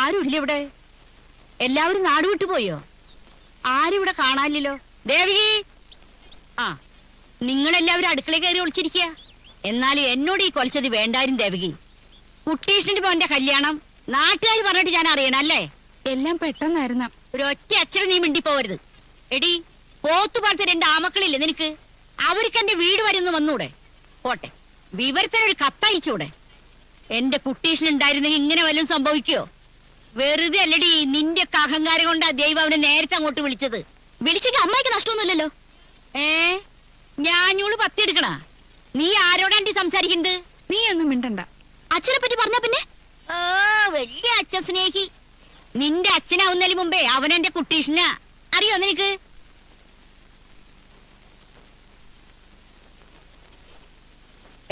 ആരുമില്ല ഇവിടെ. എല്ലാവരും നാട് വിട്ടുപോയോ? ആരും ഇവിടെ കാണാനില്ലല്ലോ. ദേവി, ആ നിങ്ങളെല്ലാവരും അടുക്കളയിൽ കയറി ഒളിച്ചിരിക്കുക. എന്നാലും എന്നോട് ഈ കൊലച്ചത് വേണ്ടായിരുന്നു ദേവകി. കുട്ടീഷ്ണന്റെ മോന്റെ കല്യാണം നാട്ടുകാർ പറഞ്ഞിട്ട് ഞാൻ അറിയണം അല്ലേ? എല്ലാം പെട്ടെന്നായിരുന്നു. ഒരൊറ്റ അച്ഛനെ നീ മിണ്ടിപ്പോവരുത്. എടി, പോത്തു പാർത്ത 2 ആമക്കളില്ലേ നിനക്ക്? അവർക്ക് എന്റെ വീട് വരുന്നു വന്നൂടെ? പോട്ടെ, വിവരത്തിനൊരു കത്തയച്ചൂടെ? എന്റെ കുട്ടീഷ്ണുണ്ടായിരുന്നെങ്കിൽ ഇങ്ങനെ വല്ലതും സംഭവിക്കോ? വെറുതെ അല്ലടി, നിന്റെ ഒക്കെ അഹങ്കാരം കൊണ്ടാ ദൈവം അവനെ നേരത്തെ അങ്ങോട്ട് വിളിച്ചത്. വിളിച്ചെങ്കിൽ അമ്മായിക്ക് നഷ്ടമൊന്നുമില്ലല്ലോ. ഞാനൂള് പത്തിയെടുക്കണ? നീ ആരോടാണ്ടി സംസാരിക്കുന്നത്? നീ ഒന്നും മിണ്ടണ്ട. അച്ഛനെ പറ്റി പറഞ്ഞ പിന്നെ വലിയ അച്ഛൻ സ്നേഹി. നിന്റെ അച്ഛനാവുന്നതിന് മുമ്പേ അവനെന്റെ കുട്ടീഷ്ണ. അറിയോ നിനക്ക്?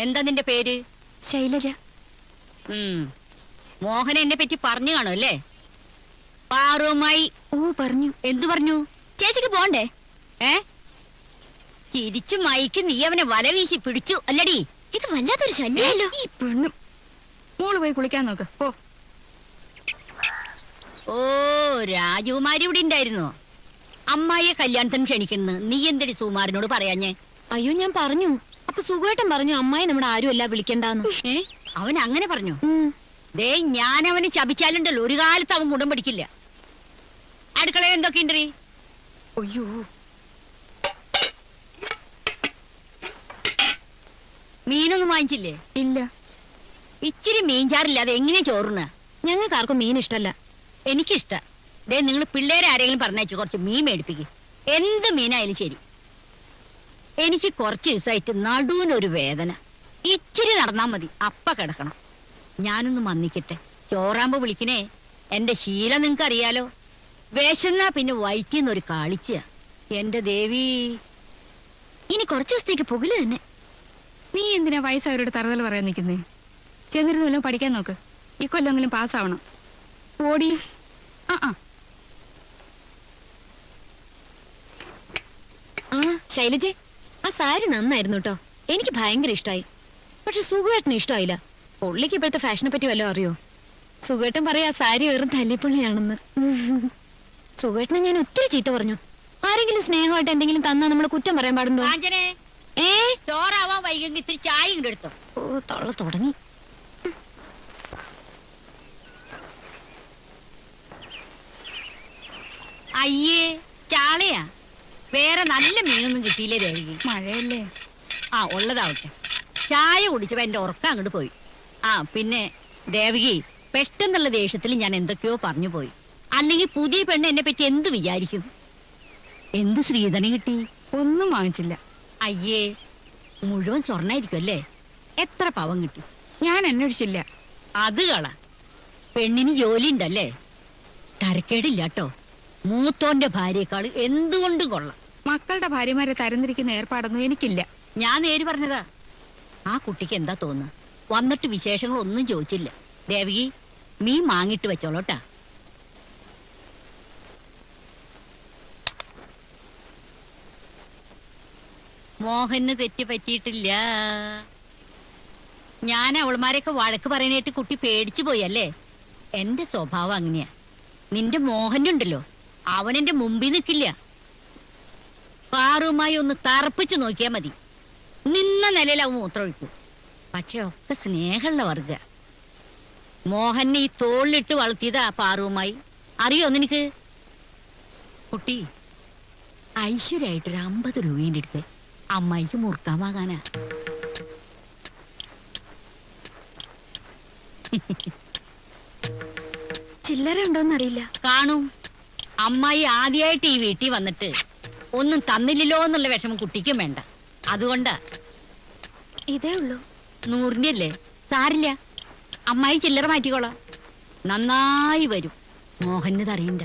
എന്താ നിന്റെ പേര്? ശൈലജ. മോഹൻ എന്നെ പറ്റി പറഞ്ഞു കാണും അല്ലേ? പാറുമായി. ഓ, പറഞ്ഞു. എന്തു പറഞ്ഞു? ചേച്ചിക്ക് പോണ്ടേ? ചിരിച്ചു മൈക്ക് നീ അവനെ വല വീശി പിടിച്ചു അല്ലടി? ഇത് വല്ലാത്തൊരു ശല്യമല്ലോ. ഈ പെണ്ണും. മോള് പോയി കുളിക്കാൻ നോക്ക് പോ. ഓ, രാജകുമാരി ഇവിടെ ഉണ്ടായിരുന്നോ? അമ്മായിയെ കല്യാണത്തിന് ക്ഷണിക്കുന്നു. നീ എന്തടി സുമാരനോട് പറയാഞ്ഞേ? അയ്യോ, ഞാൻ പറഞ്ഞു. അപ്പൊ സുഖേട്ടൻ പറഞ്ഞു അമ്മായി നമ്മുടെ ആരും അല്ല വിളിക്കണ്ടെന്ന്. അവൻ അങ്ങനെ പറഞ്ഞു? ദേ, ഞാൻ അവന് ശപിച്ചാലുണ്ടല്ലോ ഒരു കാലത്ത് അവൻ ഗുണം പഠിക്കില്ല. അടുക്കളയിൽ എന്തൊക്കെയുണ്ടീ? അയ്യോ, മീനൊന്നും വാങ്ങിച്ചില്ലേ? ഇല്ല. ഇച്ചിരി മീൻചാറില്ലാതെ എങ്ങനെ ചോറുന്ന? ഞങ്ങൾക്ക് ആർക്കും മീൻ ഇഷ്ടല്ല. എനിക്കിഷ്ട. ദേ, നിങ്ങൾ പിള്ളേരെ ആരെങ്കിലും പറഞ്ഞയച്ചു കുറച്ച് മീൻ മേടിപ്പിക്കും. എന്ത് മീനായാലും ശരി. എനിക്ക് കുറച്ച് ദിവസമായിട്ട് നടുവിനൊരു വേദന. ഇച്ചിരി നടന്നാ മതി, അപ്പ കിടക്കണം. ഞാനൊന്ന് മന്നിക്കട്ടെ. ചോറാകുമ്പോ വിളിക്കണേ. എന്റെ ശീലം നിങ്ങക്ക് അറിയാലോ. വിശന്നാ പിന്നെ വയറ്റിന്നൊരു കാളിച്ച. എന്റെ ദേവി, ഇനി കുറച്ചു ദിവസത്തേക്ക് പുകല് തന്നെ. നീ എന്തിനാ വയസ്സവരോട് തറുതൽ പറയാൻ നിൽക്കുന്നേ? ചെന്നിരുന്നല്ലോ പഠിക്കാൻ നോക്ക്. ഈ കൊല്ലെങ്കിലും പാസ്സാവണം. ഓടി. ആ ശൈലജെ, ആ സാരി നന്നായിരുന്നു കേട്ടോ. എനിക്ക് ഭയങ്കര ഇഷ്ടമായി. പക്ഷെ സുഖേട്ടന് ഇഷ്ടമായില്ല. പുള്ളിക്ക് ഇപ്പോഴത്തെ ഫാഷനെ പറ്റി വല്ലതും അറിയോ? സുഖേട്ടൻ പറയാ സാരി വെറും തല്ലിപ്പുള്ളിയാണെന്ന്. സുഖേട്ടനെ ഞാൻ ഒത്തിരി ചീത്ത പറഞ്ഞു. ആരെങ്കിലും സ്നേഹമായിട്ട് എന്തെങ്കിലും തന്നാ നമ്മള് കുറ്റം പറയാൻ പാടുണ്ടോ? ചോറാവാൻ വൈകി ഇത്തിരി ചായ ഇങ്ങോട്ട് എടുത്തോ. ഓ, തൊള്ള തുടങ്ങി. അയ്യേ, ചാളയാ? വേറെ നല്ല മീനൊന്നും കിട്ടിയില്ലേ ദേവി? മഴയല്ലേ? ആ, ഉള്ളതാവട്ടെ. ചായ കുടിച്ചപ്പോ എന്റെ ഉറക്കം അങ്ങോട്ട് പോയി. പിന്നെ ദേവകി, പെട്ടെന്നുള്ള ദേഷ്യത്തിൽ ഞാൻ എന്തൊക്കെയോ പറഞ്ഞു പോയി. അല്ലെങ്കിൽ പുതിയ പെണ്ണ് എന്നെ പറ്റി എന്ത് വിചാരിക്കും? എന്ത് ശ്രീധനം കിട്ടി? ഒന്നും വാങ്ങിച്ചില്ല. അയ്യേ, മുഴുവൻ സ്വർണ്ണായിരിക്കും അല്ലേ? എത്ര പവൻ കിട്ടി? ഞാൻ അന്വേഷിച്ചില്ല. അത് കള. പെണ്ണിന് ജോലി ഉണ്ടല്ലേ? തരക്കേടില്ല കേട്ടോ. മൂത്തോന്റെ ഭാര്യയെക്കാള് എന്തുകൊണ്ടും കൊള്ളാം. മക്കളുടെ ഭാര്യമാരെ തരംതിരിക്കുന്ന ഏർപ്പാടൊന്നും എനിക്കില്ല. ഞാൻ നേര് പറഞ്ഞതാ. ആ കുട്ടിക്ക് എന്താ തോന്നുക? വന്നിട്ട് വിശേഷങ്ങളൊന്നും ചോദിച്ചില്ല. ദേവകി, മീൻ മാങ്ങിട്ട് വെച്ചോളൂട്ടാ. മോഹന് തെറ്റ് പറ്റിയിട്ടില്ല. ഞാൻ അവൾമാരെയൊക്കെ വഴക്ക് പറയാനായിട്ട് കുട്ടി പേടിച്ചു പോയല്ലേ? എന്റെ സ്വഭാവം അങ്ങനെയാ. നിന്റെ മോഹനുണ്ടല്ലോ, അവനെന്റെ മുമ്പിൽ നിൽക്കില്ല. കാറുമായി ഒന്ന് തറപ്പിച്ചു നോക്കിയാ മതി. നിന്ന നിലയിൽ അവൻ മൂത്രമൊഴിക്കും. പക്ഷെ ഒക്കെ സ്നേഹമുള്ള വർഗ. മോഹനെ ഈ തോളിലിട്ട് വളർത്തിയതാ പാറുമായി. അറിയോ നിനക്ക്? കുട്ടി, ഐശ്വര്യായിട്ടൊരു 50 രൂപേന്റെ അടുത്ത് അമ്മായിക്ക് മുറുക്കാൻ വാങ്ങാനാ. ചില്ലറ ഉണ്ടോന്നറിയില്ല. കാണും. അമ്മായി ആദ്യമായിട്ട് ഈ വീട്ടിൽ വന്നിട്ട് ഒന്നും തന്നില്ലല്ലോ എന്നുള്ള വിഷമം കുട്ടിക്കും വേണ്ട. അതുകൊണ്ടാ. ഇതേ ഉള്ളൂ. 100ന്റെ അല്ലേ? സാരില്ല, അമ്മായി ചില്ലറ മാറ്റിക്കോളാം. നന്നായി വരും. മോഹന് അറിയണ്ട.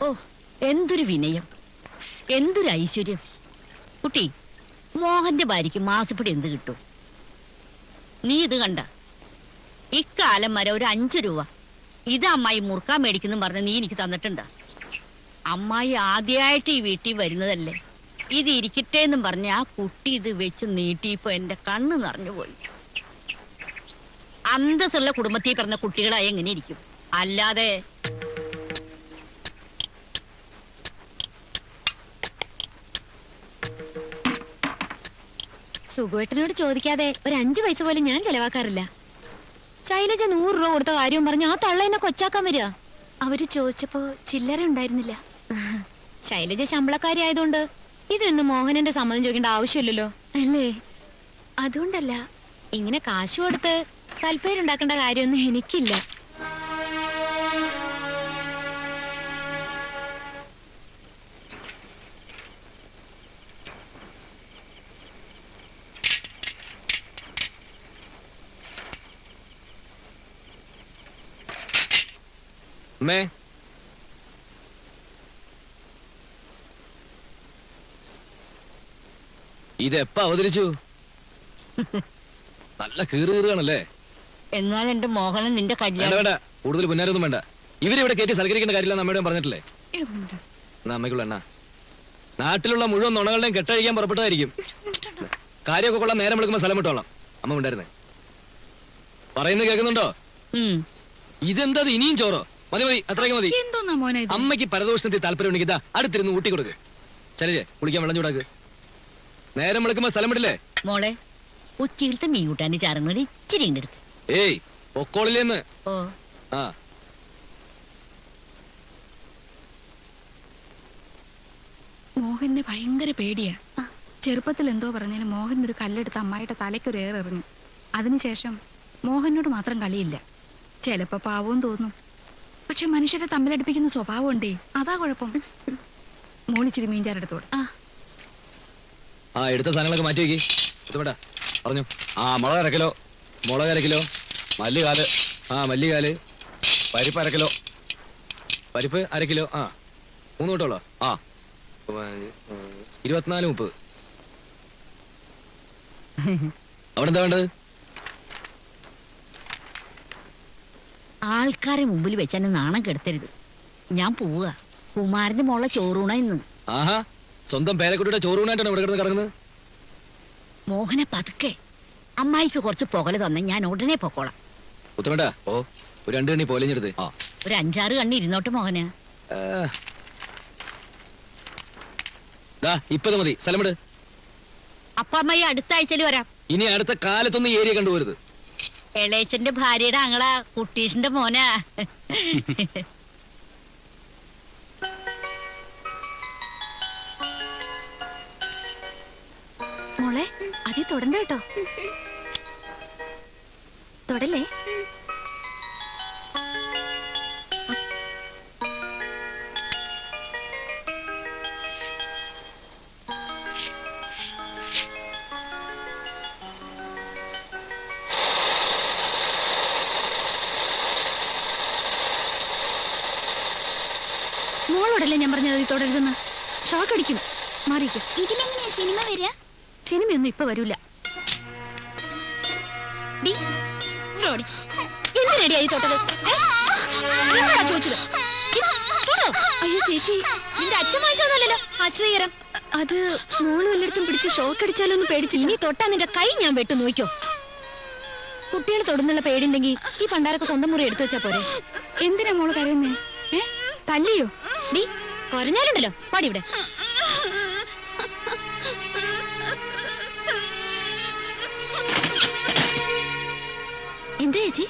ഓ, എന്തൊരു വിനയം, എന്തൊരു ഐശ്വര്യം. കുട്ടി, മോഹന്റെ ഭാര്യയ്ക്ക് മാസപ്പടി എന്ത് കിട്ടും? നീ ഇത് കണ്ട? ഇക്കാലം വരെ ഒരു 5 രൂപ ഇത് അമ്മായി മുറുക്കാൻ മേടിക്കുന്നു പറഞ്ഞ് നീ എനിക്ക് തന്നിട്ടുണ്ടാ? അമ്മായി ആദ്യമായിട്ട് ഈ വീട്ടിൽ വരുന്നതല്ലേ? ഇത് ഇരിക്കട്ടെ എന്നും പറഞ്ഞ ആ കുട്ടി ഇത് വെച്ച് നീട്ടിയപ്പോ എന്റെ കണ്ണ് നിറഞ്ഞു പോയി. അന്തസ്സുള്ള കുടുംബത്തിൽ പറഞ്ഞ കുട്ടികളായി എങ്ങനെ ഇരിക്കും? അല്ലാതെ സുഖുവേട്ടനോട് ചോദിക്കാതെ ഒരു 5 പൈസ പോലും ഞാൻ ചെലവാക്കാറില്ല. ശൈലജ 100 രൂപ കൊടുത്ത കാര്യവും പറഞ്ഞ് ആ തള്ള എന്നെ കൊച്ചാക്കാൻ വരിക. അവര് ചോദിച്ചപ്പോ ചില്ലറ ഉണ്ടായിരുന്നില്ല. ശൈലജ ശമ്പളക്കാരി ആയതുകൊണ്ട് ഇതിനൊന്നും മോഹനന്റെ സമ്മതം ചോദിക്കേണ്ട ആവശ്യമില്ലല്ലോ അല്ലേ? അതുകൊണ്ടല്ല, ഇങ്ങനെ കാശ് കൊടുത്ത് സൽപ്പേരുണ്ടാക്കേണ്ട കാര്യമൊന്നും എനിക്കില്ല. അമ്മേ, ഇതെപ്പ അവതരിച്ചു? നല്ല കീറുകീറുകയാണല്ലേ? എന്നാൽ എന്റെ മോഹനൻ നിന്റെ വേണ്ട കല്യാണം വേണ്ട, കൂടുതൽ പുന്നാരൊന്നും വേണ്ട. ഇവരിവിടെ കയറ്റി സൽക്കരിക്കേണ്ട കാര്യമില്ല അമ്മയോട് പറഞ്ഞിട്ടില്ലേ? എന്നാ അമ്മയ്ക്കുള്ള എണ്ണ. നാട്ടിലുള്ള മുഴുവൻ നുണകളുടെയും കെട്ടഴിക്കാൻ പുറപ്പെട്ടതായിരിക്കും. കാര്യമൊക്കെ കൊള്ളാൻ നേരം വിളിക്കുമ്പോ സ്ഥലം വിട്ടോളാം. അമ്മ ഉണ്ടായിരുന്നേ പറയുന്നത് കേൾക്കുന്നുണ്ടോ? ഇതെന്താ ഇനിയും ചോറോ? മതി മതി, അത്രയ്ക്ക് മതി. അമ്മയ്ക്ക് പരദോഷണത്തിൽ താല്പര്യം ഉണ്ടെങ്കിൽ ഇതാ അടുത്തിരുന്ന് ഊട്ടി കൊടുക്ക്. ശരിജെ, കുളിക്കാൻ വെള്ളം ചൂടാക്ക്. നേരം വിളിക്കുമ്പോ സ്ഥലം വിടില്ലേ? മോളെ, ഉച്ചയിലത്തെ മീൻ കൂട്ടാൻ ചാറുന്നത് ഇച്ചിരി എടുത്ത്. ഏയ് പൊക്കോളില്ലെന്ന്. ഓ ആ മോഹന് ഭയങ്കര പേടിയാ. ചെറുപ്പത്തിൽ എന്തോ പറഞ്ഞാലും മോഹൻ ഒരു കല്ലെടുത്ത് അമ്മായിയുടെ തലയ്ക്കൊരു ഏറെറിഞ്ഞു. അതിനുശേഷം മോഹനോട് മാത്രം കളിയില്ല. ചിലപ്പോ പാവവും തോന്നും, പക്ഷെ മനുഷ്യരെ തമ്മിലടിപ്പിക്കുന്ന സ്വഭാവം ഉണ്ടേ, അതാ കുഴപ്പം. മോളിച്ചിരി മീൻചാരെടുത്തോട്. ആ എടുത്ത സാധനങ്ങളൊക്കെ മാറ്റി വെക്കി. വേണ്ട പറഞ്ഞു. ആ മുളക് 1/2 കിലോ, മുളക് 1/2 കിലോ, മല്ലികാല്. ആ മല്ലികാല്. പരിപ്പ് 1/2 കിലോ, പരിപ്പ് 1/2 കിലോ. ആ 3 കൂട്ടോളോ? ആ 24-30. അവിടെ എന്താ വേണ്ടത്? ആൾക്കാരെ മുമ്പിൽ വെച്ച് എന്നെ നാണം കെടുത്തരുത്. ഞാൻ പോവുക. കുമാരന്റെ മോളെ ചോറൂണ ഇന്ന്. ആഹാ, സ്വന്തം പേരക്കുട്ടിയുടെ ചോറൂണായിട്ടാണ് ഇവിടെ കിടന്ന് കറങ്ങുന്നത്. മോഹനെ പതുക്കെ. അമ്മായിക്ക് കുറച്ച് പുകല് തന്നെ, ഞാൻ ഉടനെ പൊക്കോളാം. ഉത്തമേട്ടാ, ഓ ഒരു 2 കണ്ണി പോലെഞ്ഞെടുത്ത്. ആ ഒരു 5-6 കണ്ണി ഇരുന്നോട്ട് മോഹന്. ഇപ്പത് മതി. സ്ഥലമിട്. അപ്പമ്മയെ അടുത്ത ആഴ്ചയിൽ വരാം. ഇനി അടുത്ത കാലത്തൊന്നും ഈ ഏരിയ കണ്ടുപോരുത്. എളേച്ചന്റെ ഭാര്യയുടെ അങ്ങളാ കുട്ടീഷിന്റെ മോനാ. മോളെ, അതി തൊടണ്ട കേട്ടോ. തൊടല്ലേ? മോളോടല്ലേ ഞാൻ പറഞ്ഞത് ഈ തുടരുതെന്ന്. ഷോക്ക് അടിക്കും. മാറിക്കും. ഇതിലെങ്ങനെയാ സിനിമ വരിക? സിനിമയൊന്നും ഇപ്പൊ വരൂല. എന്തിനടിയായി തൊട്ടത്? ചോദിച്ചത്. അയ്യോ ചേച്ചി, നിന്റെ അച്ഛൻ വാങ്ങിച്ചോന്നല്ലോ ആശ്രയകരം. അത് മോള് വല്ലയിടത്തും പിടിച്ച് ഷോക്ക് അടിച്ചാലോ ഒന്ന് പേടിച്ചു. ഇനി തൊട്ടാ നിന്റെ കൈ ഞാൻ വെട്ടു നോക്കിക്കോ. കുട്ടികൾ തൊടുന്നുള്ള പേടിണ്ടെങ്കിൽ ഈ പണ്ടാരൊക്കെ സ്വന്തം മുറി എടുത്തു വെച്ചാ പോരെ. എന്തിനാ മോള് കരയുന്നേ? തല്ലിയോ? നീ കുറഞ്ഞാലുണ്ടല്ലോ പാടി ഇവിടെ. എന്താ ചേച്ചി?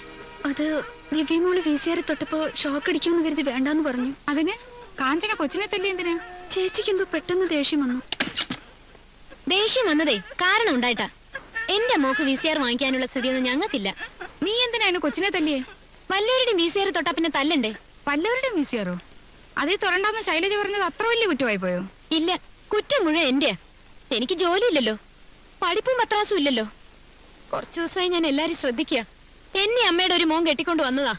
അത് ദിവ്യമോള് വീശിയാരെ തൊട്ടപ്പോ ഷോക്ക് അടിക്കുമെന്ന് കരുതി വേണ്ടാന്ന് പറഞ്ഞു. അതിന് കാഞ്ചന കൊച്ചിനെ തല്ലി എന്തിനാ? ചേച്ചിക്ക് എന്തോ പെട്ടെന്ന് ദേഷ്യം വന്നു. ദേഷ്യം വന്നതേ കാരണം ഉണ്ടായിട്ടാ. എന്റെ മോക്ക് VCR വാങ്ങിക്കാനുള്ള സ്ഥിതിയൊന്നും ഞങ്ങൾക്കില്ല. നീ എന്തിനാണ് കൊച്ചിനെ തല്ലിയേ? വല്ലവരുടെയും VCR തൊട്ടാ പിന്നെ തല്ലണ്ടേ? വല്ലവരുടെയും വീശിയാറോ? അതീ തുറണ്ടാന്ന് ശൈലജ പറഞ്ഞത് അത്ര വലിയ കുറ്റമായി പോയോ? ഇല്ല, കുറ്റം മുഴുവൻ എന്റെയാ. എനിക്ക് ജോലിയില്ലല്ലോ, പഠിപ്പും പത്രാസും ഇല്ലല്ലോ. കുറച്ചു ദിവസമായി ഞാൻ എല്ലാരും ശ്രദ്ധിക്കുക. എന്നെ അമ്മയുടെ ഒരു മോൻ കെട്ടിക്കൊണ്ട് വന്നതാ.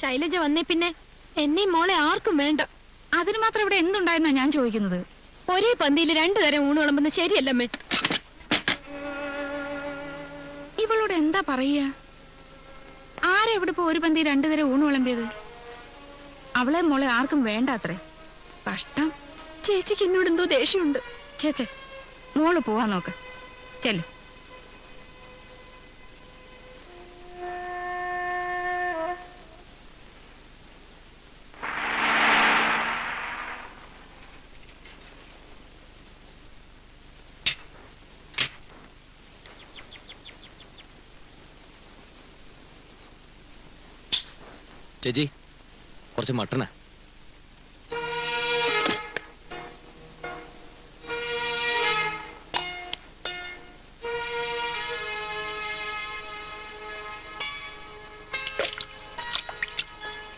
ശൈലജ വന്നേ പിന്നെ എന്നെയും മോളെ ആർക്കും വേണ്ട. അതിന് മാത്രം ഇവിടെ എന്തുണ്ടായെന്നാ ഞാൻ ചോദിക്കുന്നത്. ഒരേ പന്തിയിൽ 2 തരം ഊണ് വിളമ്പുന്നത് ശരിയല്ലമ്മേ. ഇവളോട് എന്താ പറയാ? ആരെവിടെ ഇപ്പൊ ഒരു പന്തി 2 തരം ഊണ് വിളമ്പിയത്? അവളെ മോളെ ആർക്കും വേണ്ട അത്രേ. കഷ്ടം. ചേച്ചിക്ക് എന്നോട് എന്തോ ദേഷ്യമുണ്ട്. ചേ മോള് പോവാൻ നോക്ക്. ചെല്ലു. ചേച്ചി കുറച്ച് മട്ടനാ.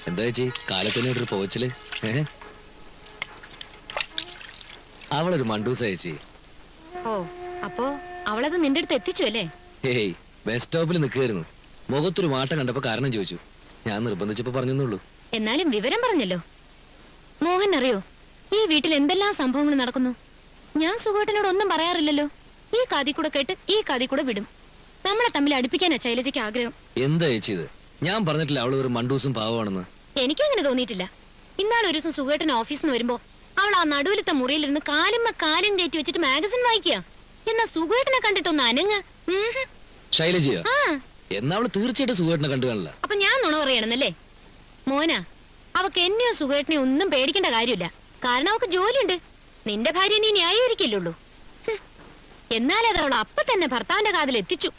എന്താ ചേച്ചി കാലത്തിന് ഒരു പോച്ചില്? അവളൊരു മണ്ടൂസ ചേച്ചി. ഓ, അപ്പോ അവളത് നിന്റെ അടുത്ത് എത്തിച്ചു അല്ലേ? ഹേയ്, ബസ് സ്റ്റോപ്പിൽ നിൽക്കുകയായിരുന്നു. മുഖത്തൊരു മാറ്റം കണ്ടപ്പോ കാരണം ചോദിച്ചു. ഞാൻ നിർബന്ധിച്ചപ്പോ പറഞ്ഞെന്നുള്ളൂ. എന്നാലും വിവരം പറഞ്ഞല്ലോ. മോഹൻ അറിയോ ഈ വീട്ടിൽ എന്തെല്ലാം സംഭവങ്ങൾ നടക്കുന്നു? ഞാൻ സുഖേട്ടനോട് ഒന്നും പറയാറില്ലല്ലോ. ഈ കാതി കൂടെ കേട്ട് ഈ കാതി കൂടെ വിടും. നമ്മളെ തമ്മിൽ അടുപ്പിക്കാനാ ശൈലജയ്ക്ക് ആഗ്രഹം. എന്താ ചേച്ചി ഇത്? ഞാൻ പറഞ്ഞിട്ടില്ല അവള് ഒരു മണ്ടൂസും പാവമാണെന്ന്. എനിക്കും അങ്ങനെ തോന്നിയിട്ടില്ല. ഇന്നാളെ ഒരു ദിവസം സുഖേട്ടൻ ഓഫീസിൽ നിന്ന് വരുമ്പോ അവൾ ആ നടുവിലത്തെ മുറിയിലിരുന്ന് കാലുമ്മ കാലും കയറ്റി വെച്ചിട്ട് മാഗസിൻ വായിക്കുക. എന്നാ സുഖേട്ടനെ കണ്ടിട്ടൊന്ന് അനങ്ങ. ശൈലജയോ? എന്നാ അവള് തീർച്ചയായിട്ടും സുഖേട്ടനെ കണ്ടു കാണില്ല. അപ്പൊ ഞാൻ നുണ പറയണമെന്നല്ലേ? മോനാ, അവക്ക് എന്നെയോ സുഖേട്ടനെയോ ഒന്നും പേടിക്കേണ്ട കാര്യമില്ല. കാരണം അവക്ക് ജോലിയുണ്ട്. നിന്റെ ഭാര്യ നീ ന്യായീകരിക്കില്ലുള്ളൂ. എന്നാലത് അവൾ അപ്പൊ തന്നെ ഭർത്താവിന്റെ കാതിൽ എത്തിച്ചു.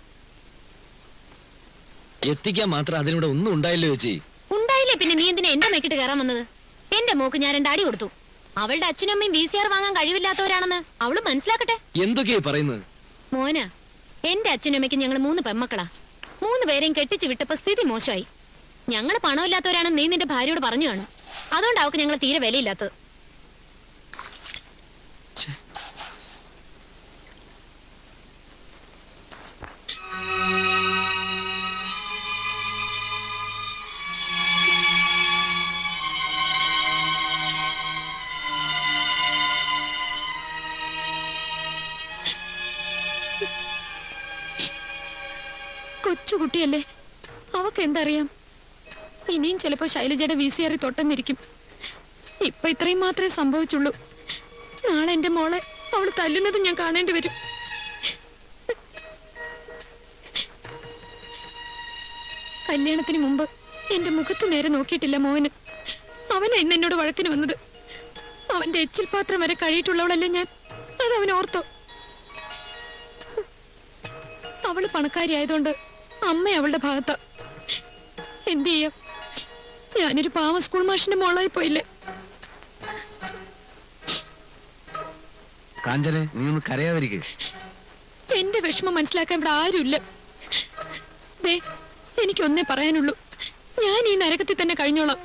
എത്തിക്കാൻ മാത്രം അതിനൂടെ ഒന്നും ഉണ്ടായില്ലോ ചേച്ചി. ഉണ്ടായില്ലേ പിന്നെ നീ എന്തിനാ എന്റെ മേക്കിട്ട് കയറാൻ വന്നത്? എന്റെ മോക്ക് ഞാൻ 2 അടി കൊടുത്തു. അവളുടെ അച്ഛനും അമ്മയും VCR വാങ്ങാൻ കഴിവില്ലാത്തവരാണെന്ന് അവള് മനസ്സിലാക്കട്ടെ. എന്തൊക്കെയാ പറയുന്നത്? മോനാ, എന്റെ അച്ഛനും അമ്മയ്ക്ക് ഞങ്ങൾ 3 പെമ്മക്കളാ. 3 പേരെയും കെട്ടിച്ചു വിട്ടപ്പോ സ്ഥിതി മോശമായി. ഞങ്ങൾ പണമില്ലാത്തവരാണെന്ന് നീ നിന്റെ ഭാര്യയോട് പറഞ്ഞു കാണും. അതുകൊണ്ട് അവക്ക് ഞങ്ങൾ തീരെ വിലയില്ലാത്തത്. കൊച്ചുകുട്ടിയല്ലേ, അവക്ക് എന്തറിയാം? ഇനിയും ചിലപ്പോ ശൈലജയുടെ VCR തൊട്ടെന്നിരിക്കും. ഇപ്പൊ ഇത്രയും മാത്രമേ സംഭവിച്ചുള്ളൂ. നാളെ എന്റെ മോളെ അവള് തല്ലുന്നത് ഞാൻ കാണേണ്ടി വരും. കല്യാണത്തിന് മുമ്പ് എന്റെ മുഖത്ത് നേരെ നോക്കിയിട്ടില്ല മോന്. അവനാ ഇന്ന് എന്നോട് വഴക്കിന് വന്നത്. അവന്റെ എച്ചിൽ പാത്രം വരെ കഴിയിട്ടുള്ളവളല്ലേ ഞാൻ. അത് അവൻ ഓർത്തോ? അവള് പണക്കാരി ആയതുകൊണ്ട് അമ്മ അവളുടെ ഭാഗത്താ. എന്ത് ചെയ്യാം? ഞാനൊരു പാവ സ്കൂൾ മാഷിന്റെ മോളായി പോയില്ലേ. കാഞ്ചനെ, നീ ഒന്ന് കരയാതിരിക്കേ. എന്റെ വിഷമം മനസ്സിലാക്കാൻ ഇവിടെ ആരുമില്ല. എനിക്കൊന്നേ പറയാനുള്ളൂ. ഞാൻ ഈ നരകത്തിൽ തന്നെ കഴിഞ്ഞോളാം.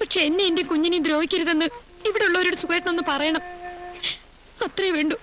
പക്ഷെ എന്നെ എന്റെ കുഞ്ഞിനെ ദ്രോഹിക്കരുതെന്ന് ഇവിടെ ഉള്ളവരോട് സുഖേട്ടനൊന്ന് പറയണം. അത്രേ വേണ്ടു.